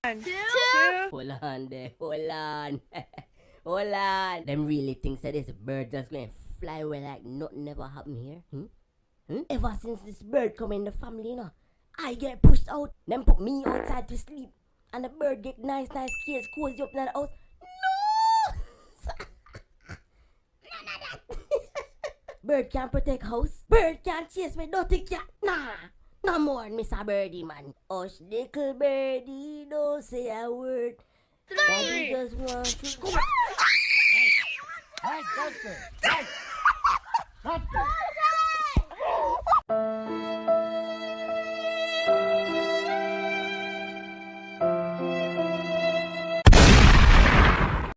Two. Hold on there, hold on. Hold on. Them really thinks that this bird just gonna fly away like nothing ever happened here? Ever since this bird come in the family, you know, I get pushed out. Them put me outside to sleep. And the bird get nice cage cozy up in the house. No! None of that. Bird can't protect house. Bird can't chase me dirty cat. Nah. No more, Mr. Birdie, man. Hush, little birdie, don't say a word. Daddy just want to go. Hey, doctor! Hey! Doctor!